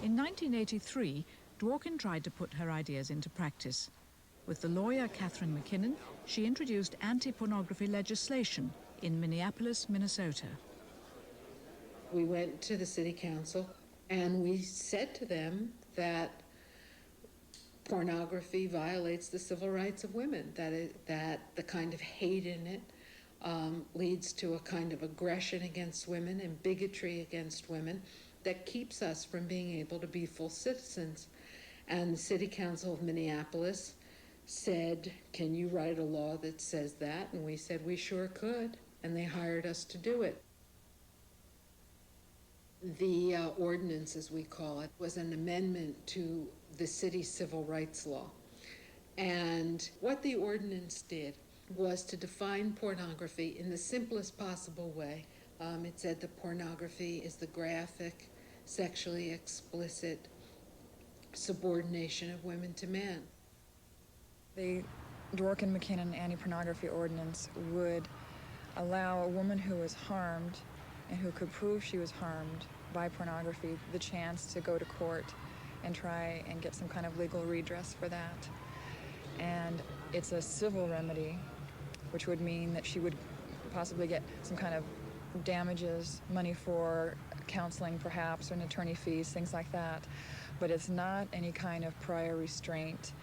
In 1983, Dworkin tried to put her ideas into practice. With the lawyer Catherine McKinnon, she introduced anti-pornography legislation in Minneapolis, Minnesota. We went to the city council and we said to them that pornography violates the civil rights of women, that the kind of hate in it leads to a kind of aggression against women and bigotry against women that keeps us from being able to be full citizens. And the City Council of Minneapolis said, "Can you write a law that says that?" And we said we sure could, and they hired us to do it. The ordinance, as we call it, was an amendment to the city's civil rights law. And what the ordinance did was to define pornography in the simplest possible way. It said that pornography is the graphic, sexually explicit subordination of women to men. The Dworkin-McKinnon anti-pornography ordinance would allow a woman who was harmed and who could prove she was harmed by pornography the chance to go to court and try and get some kind of legal redress for that. And it's a civil remedy, which would mean that she would possibly get some kind of damages, money for counseling perhaps, or an attorney fees, things like that. But it's not any kind of prior restraint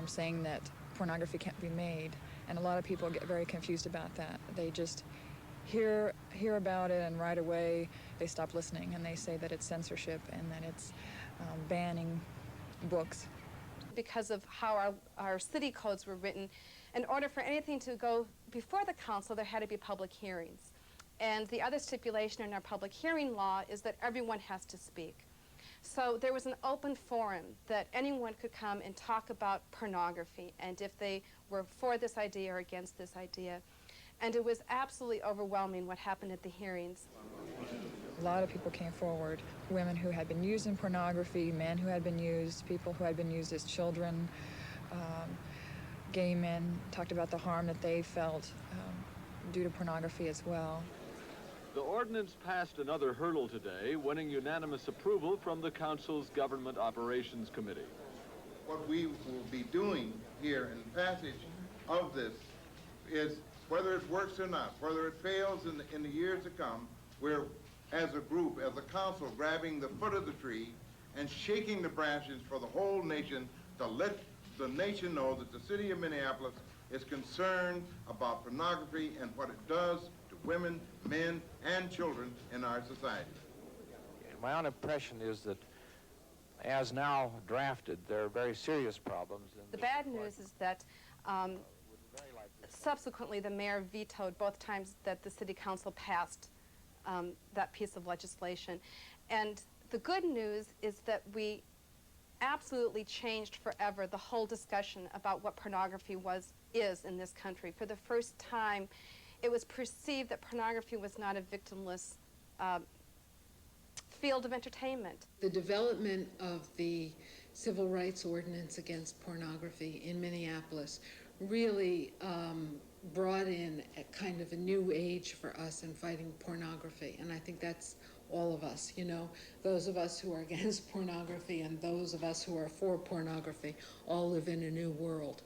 saying that pornography can't be made. And a lot of people get very confused about that. They just hear about it and right away they stop listening and they say that it's censorship and that it's banning books. Because of how our city codes were written, in order for anything to go before the council, there had to be public hearings. And the other stipulation in our public hearing law is that everyone has to speak. So there was an open forum that anyone could come and talk about pornography and if they were for this idea or against this idea. And it was absolutely overwhelming what happened at the hearings. A lot of people came forward, women who had been used in pornography, men who had been used, people who had been used as children, gay men talked about the harm that they felt due to pornography as well. The ordinance passed another hurdle today, winning unanimous approval from the Council's Government Operations Committee. What we will be doing here in passage of this is, whether it works or not, whether it fails in the years to come, we're, as a group, as a council, grabbing the foot of the tree and shaking the branches for the whole nation to let the nation know that the city of Minneapolis is concerned about pornography and what it does to women, men, and children in our society. My own impression is that, as now drafted, there are very serious problems. The bad news is that subsequently the mayor vetoed both times that the city council passed that piece of legislation. And the good news is that we absolutely changed forever the whole discussion about what pornography is in this country. For the first time, it was perceived that pornography was not a victimless field of entertainment. The development of the civil rights ordinance against pornography in Minneapolis really brought in a kind of a new age for us in fighting pornography. And I think that's all of us, you know, those of us who are against pornography and those of us who are for pornography all live in a new world.